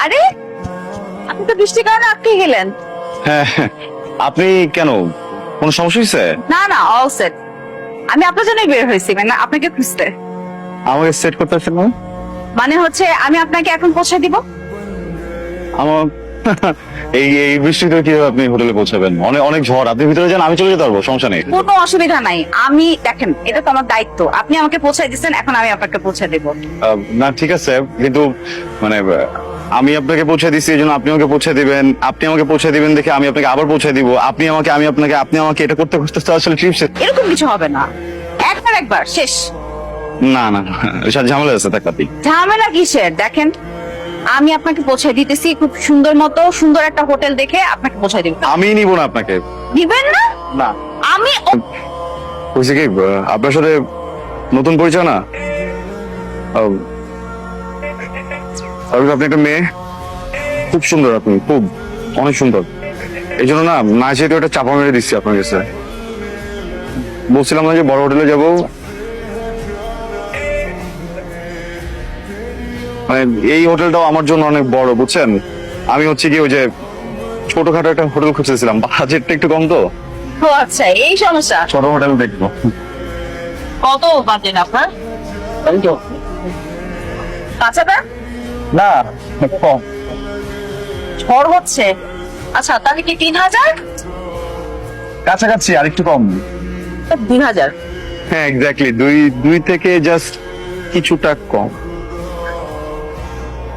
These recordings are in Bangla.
আরে আপনি তো বৃষ্টির কারণে আটকে গেলেন। হ্যাঁ, আপনি কেন, কোনো সমস্যা হয়েছে? না না, অল সেট। আমি আপনার জন্যই বের হয়েছি, মানে আপনাকে খুঁজতে। আমাকে সেট করতে পারছেন না? মানে হচ্ছে আমি আপনাকে এখন পৌঁছে দিব। আমার এই এই বৃষ্টিতে কিভাবে আপনি হোটেলে পৌঁছাবেন? অনেক অনেক ঝড়, আপনি ভিতরে যান, আমি চলে যেতে পারবো, সমস্যা নেই। কোনো অসুবিধা নাই, আমি দেখেন এটা তো আমার দায়িত্ব। আপনি আমাকে পৌঁছে দিচ্ছেন, এখন আমি আপনাকে পৌঁছে দেব। না ঠিক আছে, কিন্তু মানে আমি আপনাকে পৌঁছে দিচ্ছি এই জন্য আপনি আমাকে পৌঁছে দিবেন, আপনি আমাকে পৌঁছে দিবেন দেখে আমি আপনাকে আবার পৌঁছে দিব, আপনি আমাকে আমি আপনাকে, আপনি আমাকে, এটা করতে করতে তো আসলে ট্রিপ শেষ। এরকম কিছু হবে না, একবার শেষ। না না, এসব ঝামেলা আছে তাকাতি। ঝামেলা কিসের? দেখেন আমি আপনাকে পৌঁছে দিতেছি, খুব সুন্দর মতো সুন্দর একটা হোটেল দেখে আপনাকে পৌঁছে দিব। আমি নিব না আপনাকে। দিবেন না? না। আমি হয়েছে কি, আপনার সাথে নতুন পরিচয় না, আপনি একটা মেয়ে, খুব সুন্দর, আপনি খুব অনেক সুন্দর, এই জন্য না না যেহেতু একটা চাপা মেরে দিচ্ছি আপনার কাছে। বলছিলাম না যে বড় হোটেলে যাবো, মানে এই হোটেলটাও আমার জন্য অনেক বড়, বুঝছেন? আমি হচ্ছে কি ওই যে ছোটখাটো একটা হোটেল খুঁজতেছিলাম, বাজেটটা একটু কম তো। ও আচ্ছা, এই সমস্যা। ছোট হোটেল দেখবো। কত বাজেট আপনার? কাঁচাটা না কম। ঝড় হচ্ছে। আচ্ছা তাহলে কি 3000? কাছাকাছি আর একটু কম। 2000। হ্যাঁ এক্স্যাক্টলি, দুই থেকে জাস্ট কিছুটা কম।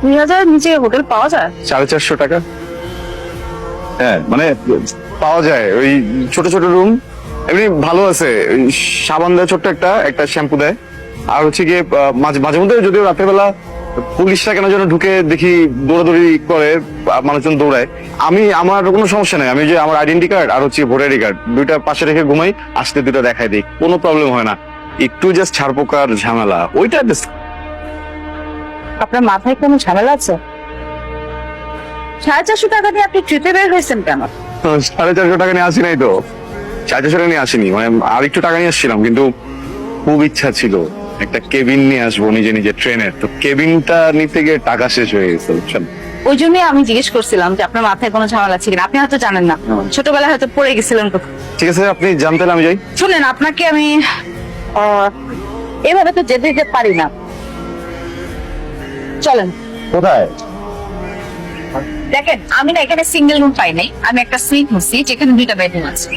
2000 নিচে হোটেল পাওয়া যায়? 450 টাকা। হ্যাঁ মানে পাওয়া যায়, ওই ছোট ছোট রুম, এমনি ভালো আছে। ওই সাবান দেয় ছোট্ট একটা, একটা শ্যাম্পু দেয়, আর হচ্ছে গিয়ে মাঝে মাঝে মধ্যে যদিও রাতের বেলা পুলিশরা কেন যেন ঢুকে দেখি দৌড়াদৌড়ি করে, মানুষজন দৌড়ায়। আমার কোনো সমস্যা নেই, আমি যে আমার আইডেন্টি কার্ড আর হচ্ছে ভোটার আইডি কার্ড দুইটা পাশে রেখে ঘুমাই, আসতে দুইটা দেখাই দিই, কোনো প্রবলেম হয় না। একটু জাস্ট ছাড়পোকার ঝামেলা, ওইটা আপনার মাথায় কোনো ঝামেলা আছে? 450 টাকা দিয়ে আপনি ট্রিপে বের হয়েছেন কেন? 450 টাকা নিয়ে আসি নাই তো, 450 টাকা নিয়ে আসিনি, মানে আর একটু টাকা নিয়ে আসছিলাম, কিন্তু খুব ইচ্ছা ছিল একটা কেবিন নিয়ে আসবো নিজে নিজে ট্রেনের, তো কেবিনটা নিতে গিয়ে টাকা শেষ হয়ে গেছে, বুঝছেন? ওই জন্যই আমি জিজ্ঞেস করছিলাম যে আপনার মাথায় কোনো ঝামেলা ছিল কিনা। আপনি হয়তো জানেন না, ছোটবেলায় হয়তো পড়ে গেছিলেন কোথাও। ঠিক আছে, আপনি জানতে আমি যাই। শুনেন, আপনাকে আমি এভাবে তো যেতে যেতে পারি না, চলেন। কোথায়? দেখেন আমি না এখানে সিঙ্গেল রুম পাই নাই, আমি একটা সুইট নিচ্ছি যেখানে 2টা বেডরুম আছে।